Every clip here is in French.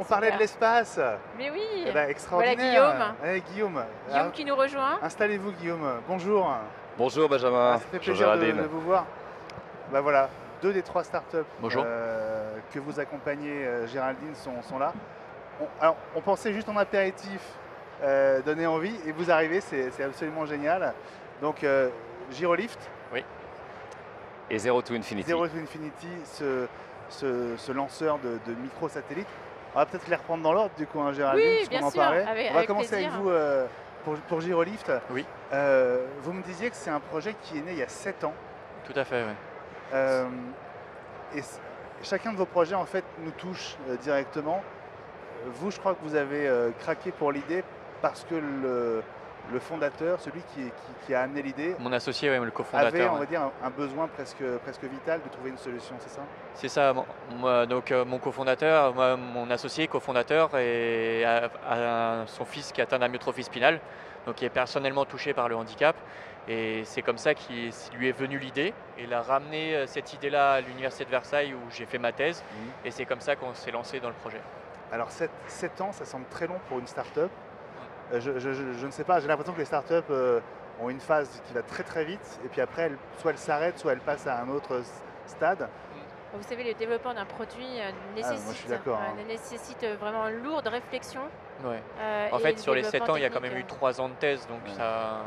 parlait de l'espace. Mais oui. Eh ben, extraordinaire. Voilà Guillaume. Allez, Guillaume. Guillaume qui nous rejoint. Installez-vous, Guillaume. Bonjour. Bonjour Benjamin. Ça fait Bonjour plaisir de Géraldine. vous voir. Bah voilà, 2 des 3 startups Bonjour. que vous accompagnez, Géraldine, sont là. On pensait juste en apéritif donner envie et vous arrivez, c'est absolument génial. Donc Gyrolift, Et Zero to Infinity. Zero to Infinity, ce lanceur de microsatellites. On va peut-être les reprendre dans l'ordre du coup, hein, Géraldine, Oui, puisqu'on bien en sûr, parlait. avec On va commencer plaisir. avec vous pour Gyrolift. Oui. Vous me disiez que c'est un projet qui est né il y a 7 ans. Tout à fait, oui. Et chacun de vos projets en fait nous touche directement. Vous, je crois que vous avez craqué pour l'idée parce que le fondateur, celui qui a amené l'idée, Mon associé, ouais, le avait, cofondateur. on ouais. va dire, un besoin presque vital de trouver une solution, c'est ça? C'est ça. Mon cofondateur, mon associé cofondateur, a son fils qui est atteint d'amyotrophie spinale, donc qui est personnellement touché par le handicap. Et c'est comme ça qu'il lui est venue l'idée. Il a ramené cette idée-là à l'université de Versailles où j'ai fait ma thèse. Et c'est comme ça qu'on s'est lancé dans le projet. Alors 7 ans, ça semble très long pour une start-up. Je ne sais pas, j'ai l'impression que les startups ont une phase qui va très très vite et puis après, soit elles s'arrêtent, soit elles passent à un autre stade. Vous savez, le développement d'un produit moi, je suis d'accord, hein. nécessite vraiment une lourde réflexion. Ouais. et En fait, le sur les 7 développement ans, il y a quand même eu technique, 3 ans de thèse. Donc Ouais. ça...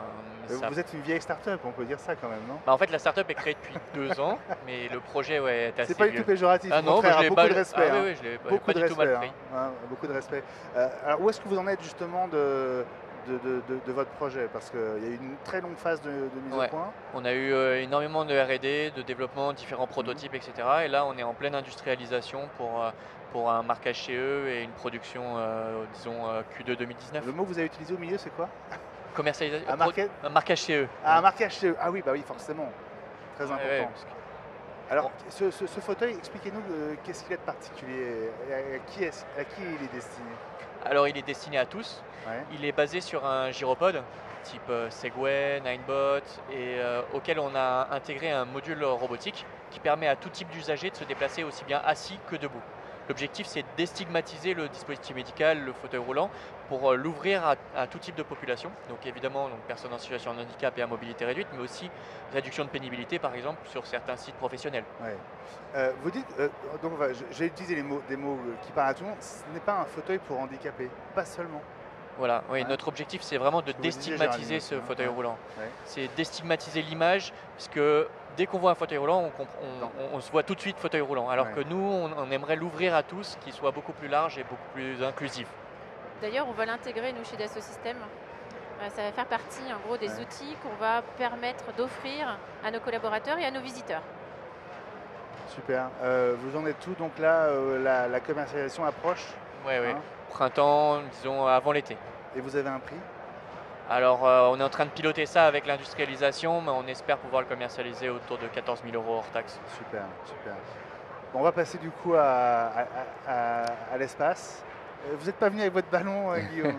Vous êtes une vieille start-up, on peut dire ça quand même, non? Bah, en fait, la startup est créée depuis 2 ans, mais le projet est assez C'est pas du vieux. tout péjoratif, Ah au non, contraire, je l'ai beaucoup pas- de respect. Ah, hein. oui, oui, je l'ai Beaucoup pas de du tout mal respect. pris. Beaucoup de respect. Alors où est-ce que vous en êtes justement de votre projet? Parce qu'il y a eu une très longue phase de mise Ouais. au point. On a eu énormément de R&D, de développement, différents prototypes, etc. Et là, on est en pleine industrialisation pour un marquage CE et une production, disons, Q2 2019. Le mot que vous avez utilisé au milieu, c'est quoi? Commercialisation. Un Un marquage CE. Ah, un marquage CE. Ah oui, bah oui, forcément. Très Ouais, important. ouais, parce que- Alors, ce fauteuil, expliquez-nous qu'est-ce qu'il est de particulier et à qui il est destiné? Alors, il est destiné à tous. Ouais. Il est basé sur un gyropode type Segway, Ninebot, et auquel on a intégré un module robotique qui permet à tout type d'usager de se déplacer aussi bien assis que debout. L'objectif, c'est de déstigmatiser le dispositif médical, le fauteuil roulant, pour l'ouvrir à tout type de population. Donc évidemment, personnes en situation de handicap et à mobilité réduite, mais aussi réduction de pénibilité, par exemple, sur certains sites professionnels. Ouais. Vous dites, donc j'ai utilisé des mots qui parlent à tout le monde, ce n'est pas un fauteuil pour handicapés, pas seulement. Voilà, oui, Ouais. notre objectif, c'est vraiment de Ce que vous disiez, déstigmatiser Géraldine, ce aussi, hein. fauteuil Ouais. roulant. Ouais. C'est déstigmatiser l'image, puisque dès qu'on voit un fauteuil roulant, on se voit tout de suite fauteuil roulant. Alors Ouais. que nous, on aimerait l'ouvrir à tous, qu'il soit beaucoup plus large et beaucoup plus inclusif. D'ailleurs, on va l'intégrer, nous, chez Dassault Systèmes. Ça va faire partie, en gros, des Ouais. outils qu'on va permettre d'offrir à nos collaborateurs et à nos visiteurs. Super. Vous en êtes tout, donc là, la commercialisation approche, Oui, oui. hein, Printemps, disons avant l'été. et vous avez un prix? Alors, on est en train de piloter ça avec l'industrialisation, mais on espère pouvoir le commercialiser autour de 14 000 € hors taxe. Super, super. Bon, on va passer du coup à l'espace. Vous n'êtes pas venu avec votre ballon, Guillaume?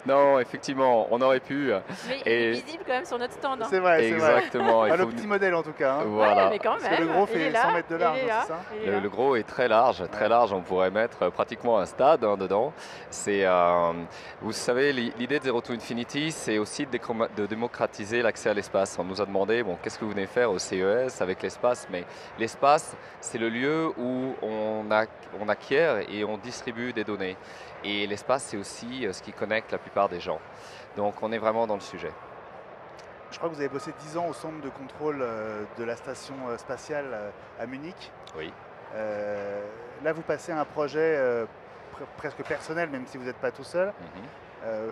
Non, effectivement, on aurait pu. Mais il Et- est visible quand même sur notre stand. hein. C'est vrai, c'est vrai. Exactement. Ah, le petit modèle en tout cas. hein. Voilà. Ouais, mais quand Parce que même, le gros il est fait là, 100 mètres de il large, est hein, là, c'est ça? il est là. Le gros est très large, très Ouais. large. On pourrait mettre pratiquement un stade dedans. C'est, vous savez, l'idée de Zero to Infinity, c'est aussi de démocratiser l'accès à l'espace. On nous a demandé, bon, qu'est-ce que vous venez faire au CES avec l'espace? Mais l'espace, c'est le lieu où on acquiert et on distribue des données. Et l'espace, c'est aussi ce qui connecte la plupart des gens. Donc, on est vraiment dans le sujet. Je crois que vous avez bossé 10 ans au centre de contrôle de la station spatiale à Munich. Oui. Là, vous passez à un projet presque personnel, même si vous n'êtes pas tout seul.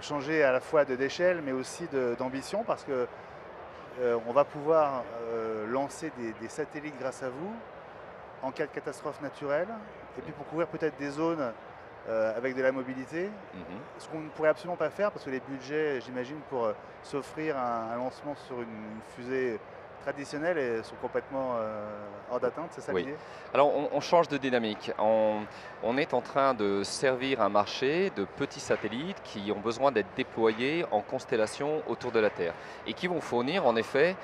Changer à la fois d'échelle, mais aussi d'ambition, parce que on va pouvoir lancer des satellites grâce à vous en cas de catastrophe naturelle, et puis pour couvrir peut-être des zones avec de la mobilité, ce qu'on ne pourrait absolument pas faire parce que les budgets, j'imagine, pour s'offrir un lancement sur une fusée traditionnelle sont complètement hors d'atteinte, c'est ça Oui. l'idée? Alors, on change de dynamique. On est en train de servir un marché de petits satellites qui ont besoin d'être déployés en constellation autour de la Terre et qui vont fournir, en effet,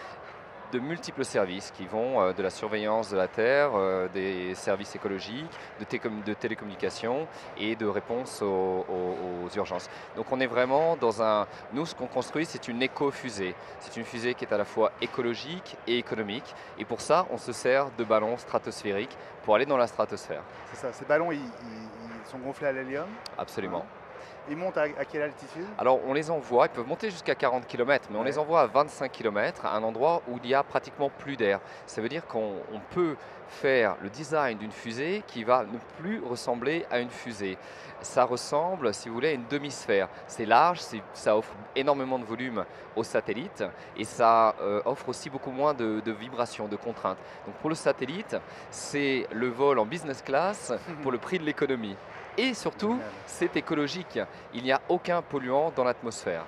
de multiples services qui vont de la surveillance de la Terre, des services écologiques, de télécommunications et de réponse aux urgences. Donc on est vraiment dans un... Nous, ce qu'on construit, c'est une éco-fusée. C'est une fusée qui est à la fois écologique et économique. Et pour ça, on se sert de ballons stratosphériques pour aller dans la stratosphère. C'est ça, ces ballons, ils sont gonflés à l'hélium. Absolument. Ils montent à quelle altitude? Alors on les envoie, ils peuvent monter jusqu'à 40 km, mais on les envoie à 25 km, à un endroit où il y a pratiquement plus d'air. Ça veut dire qu'on peut faire le design d'une fusée qui va ne plus ressembler à une fusée. Ça ressemble, si vous voulez, à une demi-sphère. C'est large, ça offre énormément de volume aux satellites et ça offre aussi beaucoup moins de vibrations, de contraintes. Donc pour le satellite, c'est le vol en business class pour le prix de l'économie. Et surtout, c'est écologique. Il n'y a aucun polluant dans l'atmosphère.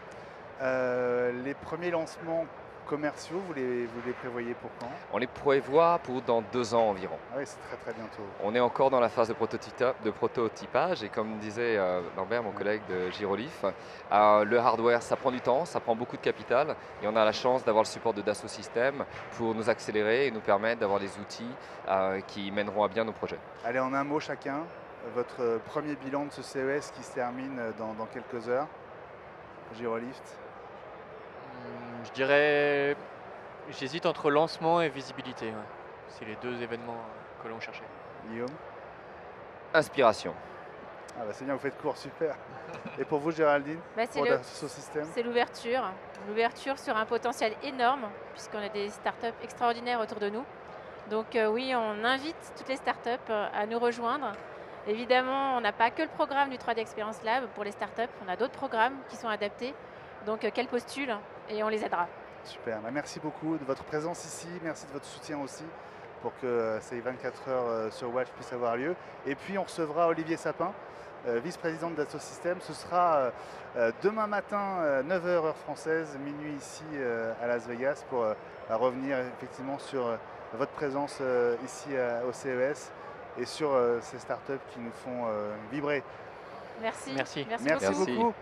Les premiers lancements commerciaux, vous les prévoyez pour quand? On les prévoit pour dans 2 ans environ. Ah oui, c'est très très bientôt. On est encore dans la phase de prototypage et comme disait Lambert, mon collègue de Girolif, le hardware, ça prend du temps, ça prend beaucoup de capital et on a la chance d'avoir le support de Dassault Systèmes pour nous accélérer et nous permettre d'avoir des outils qui mèneront à bien nos projets. Allez, en un mot chacun, votre premier bilan de ce CES qui se termine dans quelques heures. Girolift. Je dirais, j'hésite entre lancement et visibilité. Ouais. C'est les 2 événements que l'on cherchait. Guillaume. Inspiration. Ah bah c'est bien, vous faites court, super. Et pour vous, Géraldine, pour Dassault Systèmes? C'est l'ouverture. L'ouverture sur un potentiel énorme, puisqu'on a des startups extraordinaires autour de nous. Donc oui, on invite toutes les startups à nous rejoindre. Évidemment, on n'a pas que le programme du 3D Experience Lab pour les startups, on a d'autres programmes qui sont adaptés. Donc qu'elles postulent et on les aidera. Super, bah, merci beaucoup de votre présence ici, merci de votre soutien aussi pour que ces 24 heures sur Watch puissent avoir lieu. Et puis on recevra Olivier Sapin, vice-président de Dassault Systèmes. Ce sera demain matin, 9h heure française, minuit ici à Las Vegas pour revenir effectivement sur votre présence ici au CES et sur ces startups qui nous font vibrer. Merci. Merci. Merci beaucoup.